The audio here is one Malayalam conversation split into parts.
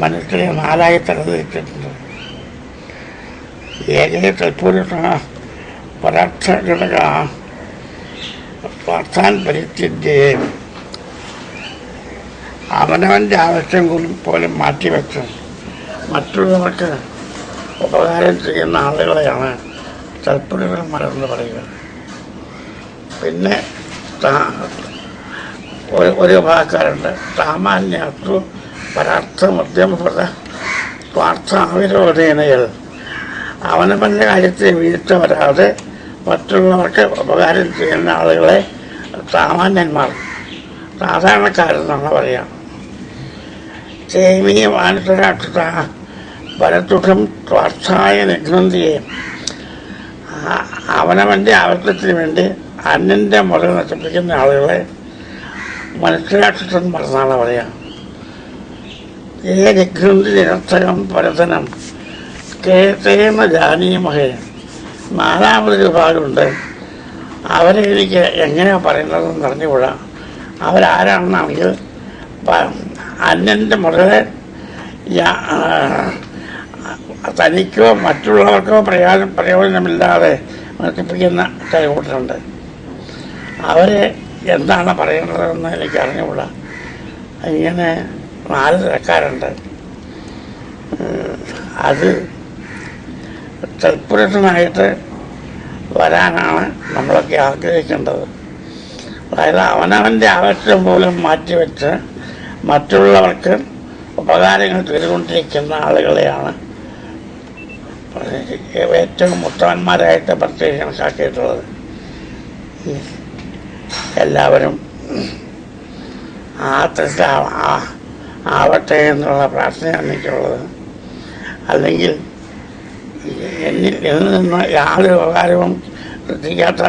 മനുഷ്യരെ നാലായി തരംതിരിച്ചിട്ടുണ്ട്. ഏകേ തൽപുരുഷ പരാക്ഷഘടക പ്രാർത്ഥാൻ പരിത്യജ്യേ. അവനവൻ്റെ ആവശ്യം പോലും മാറ്റിവെച്ച് മറ്റുള്ളവർക്ക് ഉപകാരം ചെയ്യുന്ന ആളുകളെയാണ് തൽപുരുഷന്മാരെന്ന് പറയുക. പിന്നെ ഒരു ഭാഗക്കാരുണ്ട്, സാമാന്യത്വ പരാർത്ഥ മധ്യമപദ സ്വാർത്ഥാവിരോധേനകൾ. അവനവൻ്റെ കാര്യത്തിൽ വീഴ്ച വരാതെ മറ്റുള്ളവർക്ക് ഉപകാരം ചെയ്യുന്ന ആളുകളെ സാമാന്യന്മാർ, സാധാരണക്കാരെന്നാണ് പറയാം. ചേമീയ മാനസരാക്ഷ പരതുഷം സ്വാർത്ഥായ നിഘ്നന്തിയെ. അവനവൻ്റെ ആവശ്യത്തിന് വേണ്ടി അന്യൻ്റെ മുറ നശിപ്പിക്കുന്ന ആളുകളെ മനുഷ്യരാക്ഷസന്മാർ എന്നാണ് പറയാം. ഏ നിഘ്നന്തി നിരർത്ഥകം പരതനം കേതേന ജാനീമഹേ. നാലാമതൊരു വിഭാഗമുണ്ട്, അവരെ എനിക്ക് എങ്ങനെയാണ് പറയുന്നതെന്ന് അറിഞ്ഞുകൂടാ. അവരാരാണെന്നാണെങ്കിൽ അന്യൻ്റെ മുറകളെ തനിക്കോ മറ്റുള്ളവർക്കോ പ്രയോജനമില്ലാതെ നശിപ്പിക്കുന്ന ചില കൂട്ടരുണ്ട്. അവരെ എന്താണ് പറയേണ്ടതെന്ന് എനിക്ക് അറിഞ്ഞുകൂടാ. ഇങ്ങനെ 4 തരക്കാരുണ്ട്. അത് തൽപുരുഷനായിട്ട് വരാനാണ് നമ്മളൊക്കെ ആഗ്രഹിക്കേണ്ടത്. അതായത് അവനവൻ്റെ ആവശ്യം പോലും മാറ്റിവെച്ച് മറ്റുള്ളവർക്ക് ഉപകാരങ്ങൾ ചെയ്തുകൊണ്ടിരിക്കുന്ന ആളുകളെയാണ് ഏറ്റവും ഉത്തമന്മാരായിട്ട് പ്രത്യേകം കണക്കാക്കിയിട്ടുള്ളത്. എല്ലാവരും ആ തരത്തിൽ ആവട്ടെ എന്നുള്ള പ്രാർത്ഥനയാണ് എനിക്കുള്ളത്. അല്ലെങ്കിൽ എന്നിൽ നിന്ന് യാതൊരു ഉപകാരവും ശ്രദ്ധിക്കാത്ത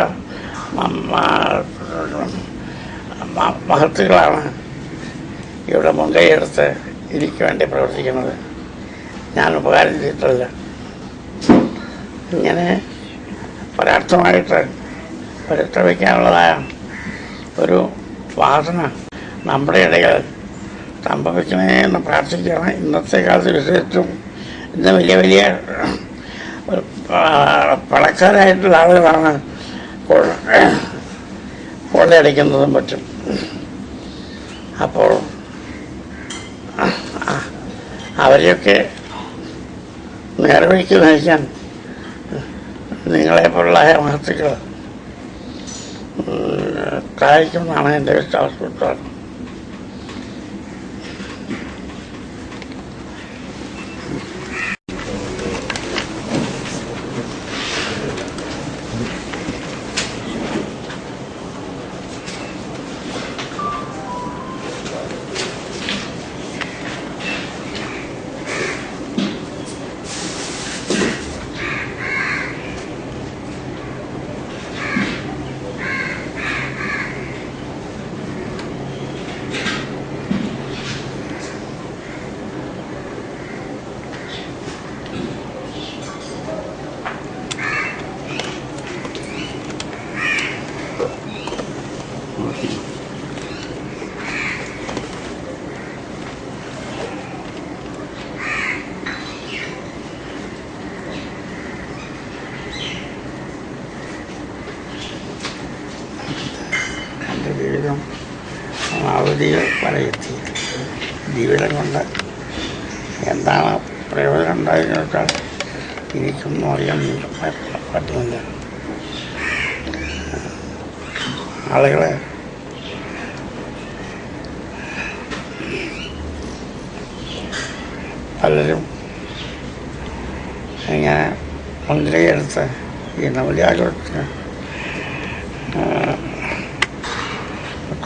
മഹത്തുക്കളാണ് ഇവിടെ മുൻകൈയെടുത്ത് എനിക്ക് വേണ്ടി പ്രവർത്തിക്കുന്നത്. ഞാൻ ഉപകാരം ചെയ്തിട്ടില്ല. ഇങ്ങനെ പരാർത്ഥമായിട്ട് പരിശ്രമിക്കാനുള്ളതായ ഒരു വാസന നമ്മുടെ ഇടയിൽ സംഭവിക്കണേ എന്ന് പ്രാർത്ഥിക്കുകയാണ്. ഇന്നത്തെ കാലത്ത് വിശേഷിച്ചും ഇന്ന് വലിയ വലിയ പണക്കാരായിട്ടുള്ള ആളുകളാണ് കൊള്ളയടിക്കുന്നതും പറ്റും. അപ്പോൾ അവരെയൊക്കെ നേർവഴിക്ക് നയിക്കാൻ നിങ്ങളെപ്പോലുള്ള മഹത്തുക്കൾ സഹായിക്കുമെന്നാണ് എൻ്റെ വിശ്വാസം. ജീവിതം അവധികൾ വരെയെത്തി. ജീവിതം കൊണ്ട് എന്താണ് പ്രയോജനം ഉണ്ടായെന്ന് വെച്ചാൽ എനിക്കൊന്നും അറിയാൻ പറ്റുന്നില്ല. ആളുകളെ പലരും ഇങ്ങനെ മുൻകൈയെടുത്ത് ഈ നവജാഗ്രതത്തിന്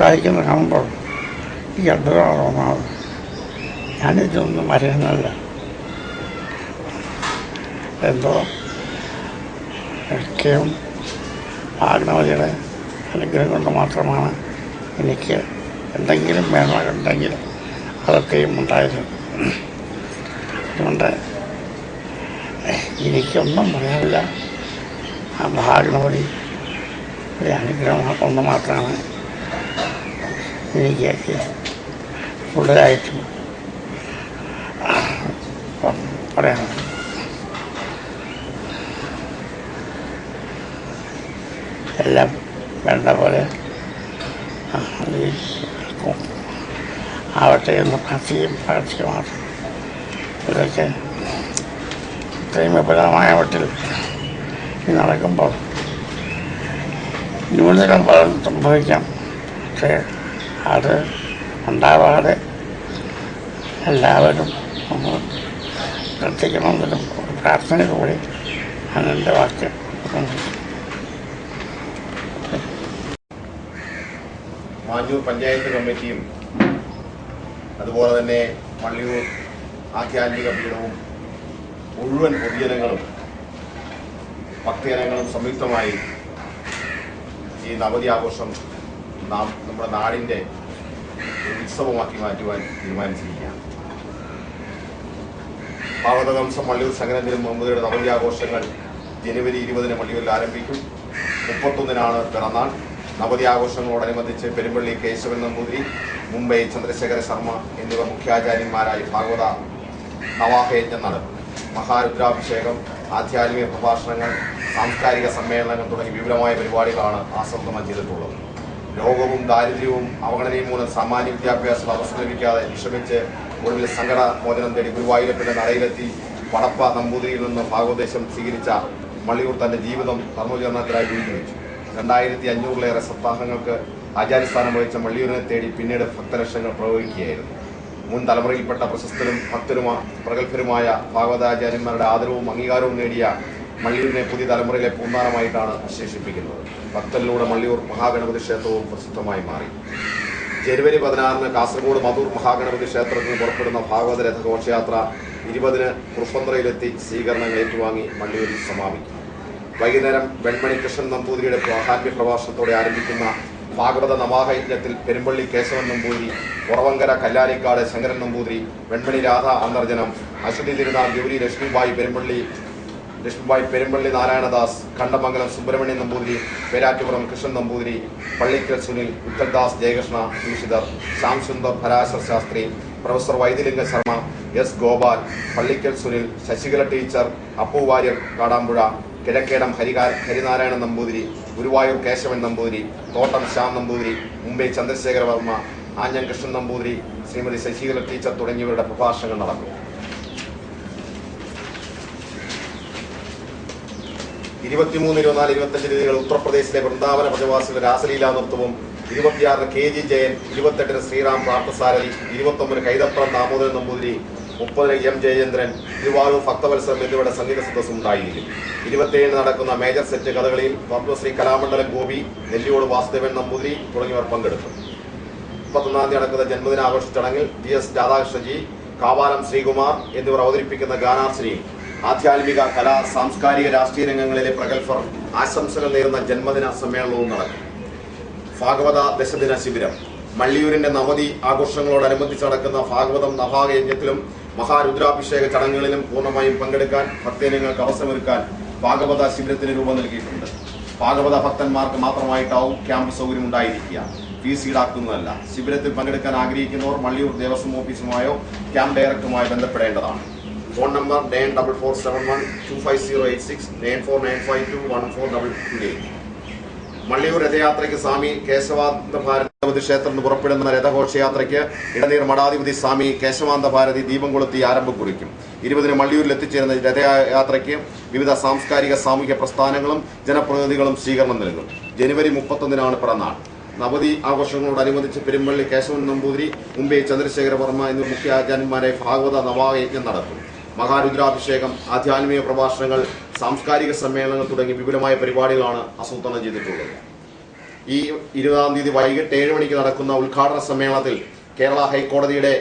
സഹായിക്കുന്ന കാണുമ്പോൾ ഈ അത്ഭുതമാണ് തോന്നാറ്. ഞാനിതൊന്നും അറിയുന്നില്ല. എന്തോ ഒക്കെയും ഭാഗ്നവതിയുടെ അനുഗ്രഹം കൊണ്ട് മാത്രമാണ് എനിക്ക് എന്തെങ്കിലും വേണമെന്നുണ്ടെങ്കിൽ അതൊക്കെയും ഉണ്ടായത്. അതുകൊണ്ട് എനിക്കൊന്നും പറയാനില്ല. ആ ഭാഗ്നവതി ഒരു അനുഗ്രഹം ഒന്ന് മാത്രമാണ് എനിക്ക് കൂടുതലായിട്ടും പറയാൻ എല്ലാം വേണ്ട പോലെ ആവട്ടെ എന്ന് പ്രാർത്ഥിക്കുക മാത്രം. ഇതൊക്കെ ഇത്രയും വിപുലമായ മട്ടിൽ നടക്കുമ്പോൾ ന്യൂനതകൾ പലതും സംഭവിക്കാം. പക്ഷേ അത് ഉണ്ടാവാതെ എല്ലാവരും ശ്രദ്ധിക്കണമെന്നൊരു പ്രാർത്ഥന കൂടി അതെൻ്റെ വാക്ക്. മാഞ്ഞൂർ പഞ്ചായത്ത് കമ്മിറ്റിയും അതുപോലെ തന്നെ മള്ളിയൂർ ആധ്യാത്മിക പീഠവും മുഴുവൻ പൊതുജനങ്ങളും ഭക്തജനങ്ങളും സംയുക്തമായി ഈ നവതി ആഘോഷം നമ്മുടെ നാടിൻ്റെ ഉത്സവമാക്കി മാറ്റുവാൻ തീരുമാനിച്ചിരിക്കുകയാണ്. ഭാഗവതവംശം മള്ളിയൂർ ശങ്കരനും മുമ്പുയുടെ നവതി ആഘോഷങ്ങൾ ജനുവരി 20 മള്ളിയൂരിൽ ആരംഭിക്കും. 31 പിറന്നാൾ. നവതി ആഘോഷങ്ങളോടനുബന്ധിച്ച് പെരുമ്പള്ളി കേശവൻ നമ്പൂതിരി, മുംബൈ ചന്ദ്രശേഖര ശർമ്മ എന്നിവർ മുഖ്യാചാര്യന്മാരായി ഭാഗവത നവാഹയജ്ഞം നടക്കും. മഹാരുദ്രാഭിഷേകം, ആധ്യാത്മിക പ്രഭാഷണങ്ങൾ, സാംസ്കാരിക സമ്മേളനങ്ങൾ തുടങ്ങി വിപുലമായ പരിപാടികളാണ് ആസൂത്രണം ചെയ്തിട്ടുള്ളത്. രോഗവും ദാരിദ്ര്യവും അവഗണനയും മൂലം സാമാന്യ വിദ്യാഭ്യാസം അവസരം ലഭിക്കാതെ വിഷമിച്ച് ഒടുവിൽ സങ്കട മോചനം തേടി ഗുരുവായൂരപ്പന്റെ നടയിലെത്തി പടപ്പ നമ്പൂതിരിയിൽ നിന്ന് ഭാഗവദേശം സ്വീകരിച്ച മള്ളിയൂർ തന്റെ ജീവിതം ധർമ്മചരണത്തിനായി വീഴ്ചവെച്ചു. 2500-ലേറെ സപ്താഹങ്ങൾക്ക് ആചാര്യസ്ഥാനം വഹിച്ച മള്ളിയൂരിനെ തേടി പിന്നീട് ഭക്തലക്ഷങ്ങൾ പ്രവഹിക്കുകയായിരുന്നു. മുൻ തലമുറയിൽപ്പെട്ട പ്രശസ്തരും പ്രഗത്ഭരുമായ ഭാഗവതാചാര്യന്മാരുടെ ആദരവും അംഗീകാരവും നേടിയ മള്ളിയൂരിനെ പുതിയ തലമുറയിലെ പൂന്താനമായിട്ടാണ് വിശേഷിപ്പിക്കുന്നത്. ഭക്തരിലൂടെ മള്ളിയൂർ മഹാഗണപതി ക്ഷേത്രവും പ്രസിദ്ധമായി മാറി. ജനുവരി 16 കാസർഗോഡ് മധൂർ മഹാഗണപതി ക്ഷേത്രത്തിൽ നിന്ന് പുറപ്പെടുന്ന ഭാഗവത രഥഘോഷയാത്ര 20 കുറുപ്പന്തറയിലെത്തി സ്വീകരണങ്ങൾ ഏറ്റുവാങ്ങി മള്ളിയൂരിൽ സമാപിക്കും. വൈകുന്നേരം വെൺമണി കൃഷ്ണൻ നമ്പൂതിരിയുടെ ആഹാത്മ്യ പ്രഭാഷണത്തോടെ ആരംഭിക്കുന്ന ഭാഗവത നവാഹയജ്ഞത്തിൽ Perumpally Keshavan Namboothiri, Uravankara കല്ലാരിക്കാട് Sankaran Namboothiri, Venmony Radha Antharjanam, Aswathi Thirunal Gowri Lakshmibayi Perumpally Narayanadas, Kandamangalam Subrahmanyan Namboothiri, Perattupuram Krishnan Namboothiri, Pallikkal Sunil, Uthaldas Jayakrishna Dikshitar, Shyam Sundar Parashar Shastri, professor Vaidyalinga Sharma, S Gopal, Pallikkal Sunil, Sasikala teacher, Appu Warrier Kadampuzha, Kizhakkedam Harinarayana Namboothiri, Guruvayur Kesavan Namboothiri, Thottam Shyam Namboothiri, Mumbai Chandrasekhara Varma, ആഞ്ഞം കൃഷ്ണൻ നമ്പൂതിരി, ശ്രീമതി ശശികല ടീച്ചർ തുടങ്ങിയവരുടെ പ്രഭാഷണങ്ങൾ നടക്കും. 23, 24, 25 തീയതികൾ ഉത്തർപ്രദേശിലെ വൃന്ദാവന പ്രജവാസികളുടെ രാസലീലാ നൃത്തവും, 26 KG ജയൻ, 28 ശ്രീറാം പാർത്ഥസാരഥി, 29 കൈതപ്രം ദാമോദരൻ നമ്പൂതിരി, 30 M ജയചന്ദ്രൻ, ഗുരുവായൂർ ഭക്തവത്സരം എന്നിവരുടെ സംഗീത സദസ്സും ഉണ്ടായിരിക്കും. 27 നടക്കുന്ന മേജർ സെറ്റ് കഥകളിയിൽ പത്മശ്രീ കലാമണ്ഡലം ഗോപി, നെല്ലിയോട് വാസുദേവൻ നമ്പൂതിരി തുടങ്ങിയവർ പങ്കെടുക്കും. 31 നടക്കുന്ന ജന്മദിനാഘോഷ ചടങ്ങിൽ GS രാധാകൃഷ്ണജി, കാവാലം ശ്രീകുമാർ എന്നിവർ അവതരിപ്പിക്കുന്ന ഗാനാശ്രീയും ആധ്യാത്മിക കലാ സാംസ്കാരിക രാഷ്ട്രീയ രംഗങ്ങളിലെ പ്രഗത്ഭർ ആശംസകൾ നേരുന്ന ജന്മദിന സമ്മേളനവും നടക്കും. ഭാഗവത ദശദിന ശിബിരം. മള്ളിയൂരിന്റെ നവതി ആഘോഷങ്ങളോടനുബന്ധിച്ച് നടക്കുന്ന ഭാഗവതം നവാഹയജ്ഞത്തിലും മഹാരുദ്രാഭിഷേക ചടങ്ങുകളിലും പൂർണ്ണമായും പങ്കെടുക്കാൻ ഭക്തജനങ്ങൾക്ക് അവസരമൊരുക്കാൻ ഭാഗവത ശിബിരത്തിന് രൂപം നൽകിയിട്ടുണ്ട്. ഭാഗവത ഭക്തന്മാർക്ക് മാത്രമായിട്ടാവും ക്യാമ്പ് സൗകര്യം ഉണ്ടായിരിക്കുക. ഫീസ് ഈടാക്കുന്നതല്ല. ശിബിരത്തിൽ പങ്കെടുക്കാൻ ആഗ്രഹിക്കുന്നവർ മള്ളിയൂർ ദേവസ്വം ഓഫീസുമായോ ക്യാമ്പ് ഡയറക്ടറുമായോ ബന്ധപ്പെടേണ്ടതാണ്. Phone number 9441258086 9495214228. മള്ളിയൂർ രഥയാത്രയ്ക്ക് സ്വാമി കേശവാനന്ദ ഭാരതി ക്ഷേത്രത്തിൽ പുറപ്പെടുന്ന രഥഘോഷയാത്രയ്ക്ക് ഇടനീർ മഠാധിപതി സ്വാമി കേശവാനന്ദ ഭാരതി ദീപം കൊളുത്തി ആരംഭം കുറിക്കും. 20 മള്ളിയൂരിൽ എത്തിച്ചേരുന്ന രഥയാത്രയ്ക്ക് വിവിധ സാംസ്കാരിക സാമൂഹ്യ പ്രസ്ഥാനങ്ങളും ജനപ്രതിനിധികളും സ്വീകരണം നൽകും. ജനുവരി 31 പിറന്നാൾ. നവതി ആഘോഷങ്ങളോടനുബന്ധിച്ച് പെരുമ്പള്ളി കേശവൻ നമ്പൂതിരി, മുംബൈ ചന്ദ്രശേഖര വർമ്മ എന്നിവർ മുഖ്യ ആചാര്യന്മാരെ ഭാഗവത നവാഹയജ്ഞം നടത്തും. മഹാരുദ്രാഭിഷേകം, ആധ്യാത്മിക പ്രഭാഷണങ്ങൾ, സാംസ്കാരിക സമ്മേളനങ്ങൾ തുടങ്ങി വിപുലമായ പരിപാടികളാണ് ആസൂത്രണം ചെയ്തിട്ടുള്ളത്. ഈ 20 തീയതി വൈകിട്ട് 7 മണിക്ക് നടക്കുന്ന ഉദ്ഘാടന സമ്മേളനത്തിൽ കേരള ഹൈക്കോടതിയുടെ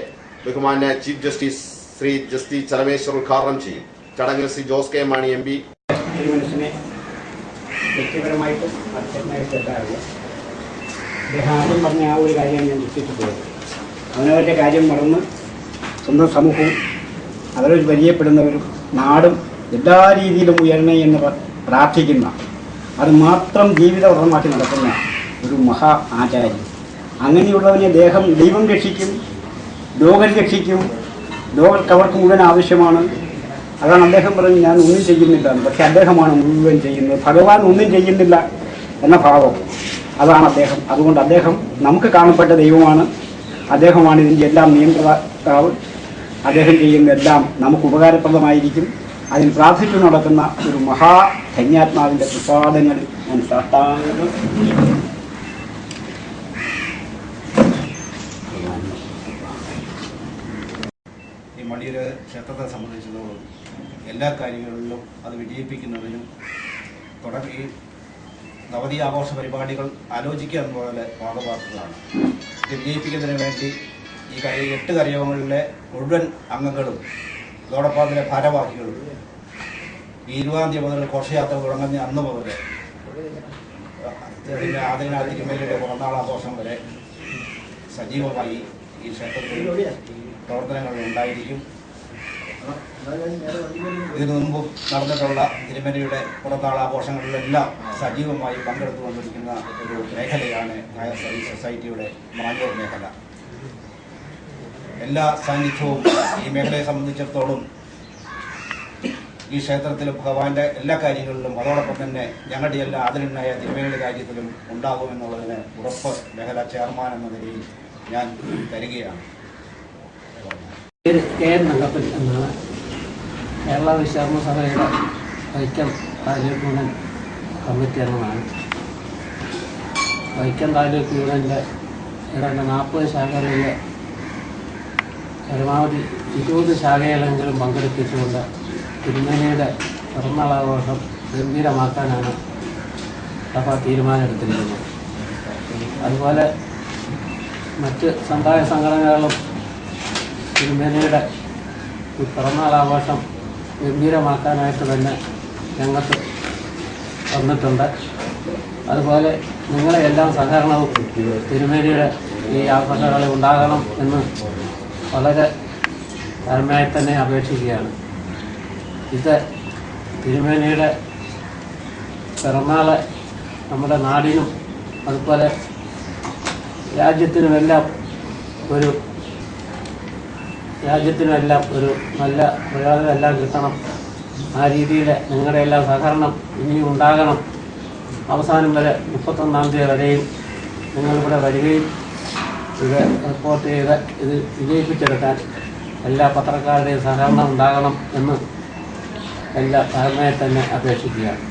ബഹുമാന്യ ചീഫ് ജസ്റ്റിസ് ശ്രീ ജസ്റ്റിസ് ചരമേശ്വർ ഉദ്ഘാടനം ചെയ്യും. ചടങ്ങിൽ ശ്രീ ജോസ് കെ മാണി MP വ്യക്തിപരമായിട്ടും അധ്യക്ഷനായിട്ടെത്താറില്ല. അദ്ദേഹം ആദ്യം പറഞ്ഞ ആ ഒരു കാര്യമാണ് ഞാൻ ദുഃഖിച്ചിട്ടുള്ളത്. അവനവരുടെ കാര്യം മറന്ന് സ്വന്തം സമൂഹവും അവരൊരു പരിചയപ്പെടുന്നവരും നാടും എല്ലാ രീതിയിലും ഉയരണേ എന്ന് പ്രാർത്ഥിക്കുന്ന, അത് മാത്രം ജീവിതവ്രതമാക്കി നടക്കുന്ന ഒരു മഹാ ആചാര്യൻ. അങ്ങനെയുള്ളവനെ ദൈവം രക്ഷിക്കും, ലോകം രക്ഷിക്കും. ലോകർക്ക് അവർക്ക് മുഴുവൻ ആവശ്യമാണ്. അതാണ് അദ്ദേഹം പറഞ്ഞ് ഞാൻ ഒന്നും ചെയ്യുന്നില്ല എന്ന്. പക്ഷെ അദ്ദേഹമാണ് മുഴുവൻ ചെയ്യുന്നത്. ഭഗവാൻ ഒന്നും ചെയ്യുന്നില്ല എന്ന ഭാവം അതാണ് അദ്ദേഹം. അതുകൊണ്ട് അദ്ദേഹം നമുക്ക് കാണപ്പെട്ട ദൈവമാണ്. അദ്ദേഹമാണ് ഇതിൻ്റെ എല്ലാം നിയന്ത്രിതാവ്. അദ്ദേഹം ചെയ്യുന്ന എല്ലാം നമുക്ക് ഉപകാരപ്രദമായിരിക്കും. അതിൽ പ്രാർത്ഥിച്ചു നടക്കുന്ന ഒരു മഹാധന്യാത്മാവിൻ്റെ പ്രസാദങ്ങളിൽ ഞാൻ സാഷ്ടാംഗം ഈ മടിയൂർ ക്ഷേത്രത്തെ സംബന്ധിച്ചിടത്തോളം എല്ലാ കാര്യങ്ങളിലും അത് വിജയിപ്പിക്കുന്നതിനും തുടങ്ങി നവതി ആഘോഷ പരിപാടികൾ ആലോചിക്കുക എന്നപോലെ ഭാഗവാക്കുകളാണ്. ഇത് വിജയിപ്പിക്കുന്നതിന് വേണ്ടി ഈ 8 കരയോഗങ്ങളിലെ മുഴുവൻ അംഗങ്ങളും അതോടൊപ്പം അതിലെ ഭാരവാഹികളും ഈ 20-ാം തീയതി മുതൽ ഘോഷയാത്ര തുടങ്ങുന്ന അന്ന് മുതൽ ആദ്യ തിരുമേനിയുടെ പിറന്നാൾ ആഘോഷം വരെ സജീവമായി ഈ ക്ഷേത്രത്തിൽ പ്രവർത്തനങ്ങൾ ഉണ്ടായിരിക്കും. ഇതിനു മുമ്പ് നടന്നിട്ടുള്ള തിരുമേനിയുടെ പിറന്നാൾ ആഘോഷങ്ങളിലെല്ലാം സജീവമായി പങ്കെടുത്തുകൊണ്ടിരിക്കുന്ന ഒരു മേഖലയാണ് നായർ സർവീസ് സൊസൈറ്റിയുടെ മാഞ്ഞൂർ മേഖല. എല്ലാ സാന്നിധ്യവും ഈ മേഖലയെ സംബന്ധിച്ചിടത്തോളം ഈ ക്ഷേത്രത്തിലും ഭഗവാന്റെ എല്ലാ കാര്യങ്ങളിലും അതോടൊപ്പം തന്നെ ഞങ്ങളുടെ എല്ലാ ആദരണീയനായ തിരുമേനിയുടെ കാര്യത്തിലും ഉണ്ടാകുമെന്നുള്ളതിന് ഉറപ്പ് മേഖലാ ചെയർമാൻ എന്ന നിലയിൽ ഞാൻ തരികയാണ്. കെ എൻ നങ്കപ്പൻ എന്നാണ്. കേരള വിശ്വകർമ്മ സഭയുടെ വൈക്കം താലൂക്ക് യൂണിയൻ കമ്മിറ്റി അംഗമാണ്. വൈക്കം താലൂക്ക് യൂണിയൻ്റെ ഏതാണ്ട് 40 ശാഖകളിലെ പരമാവധി 20 ശാഖയിലെങ്കിലും പങ്കെടുപ്പിച്ചുകൊണ്ട് തിരുമേനിയുടെ പിറന്നാളാഘോഷം ഗംഭീരമാക്കാനാണ് സഭ തീരുമാനമെടുത്തിരിക്കുന്നത്. അതുപോലെ മറ്റ് സമുദായ സംഘടനകളും തിരുമേനിയുടെ ഈ പിറന്നാളാഘോഷം ഗംഭീരമാക്കാനായിട്ട് തന്നെ രംഗത്ത് വന്നിട്ടുണ്ട്. അതുപോലെ നിങ്ങളെ എല്ലാം സഹകരണവും തിരുമേനിയുടെ ഈ ആഘോഷങ്ങളിൽ ഉണ്ടാകണം എന്ന് വളരെ താഴ്മയായി തന്നെ അപേക്ഷിക്കുകയാണ്. ഇത് തിരുമേനിയുടെ പിറന്നാൾ നമ്മുടെ നാടിനും അതുപോലെ രാജ്യത്തിനുമെല്ലാം ഒരു നല്ല പ്രയോജനമെല്ലാം കിട്ടണം. ആ രീതിയിൽ നിങ്ങളുടെ എല്ലാം സഹകരണം ഇനിയും ഉണ്ടാകണം. അവസാനം വരെ 31-ാം തീയതി വരെയും നിങ്ങളിവിടെ വരികയും ഇത് റിപ്പോർട്ട് ചെയ്ത് ഇത് വിജയിപ്പിച്ചെടുക്കാൻ എല്ലാ പത്രക്കാരുടെയും സഹകരണം ഉണ്ടാകണം എന്ന് എല്ലാ താഴ്മയെ തന്നെ അപേക്ഷിക്കുകയാണ്.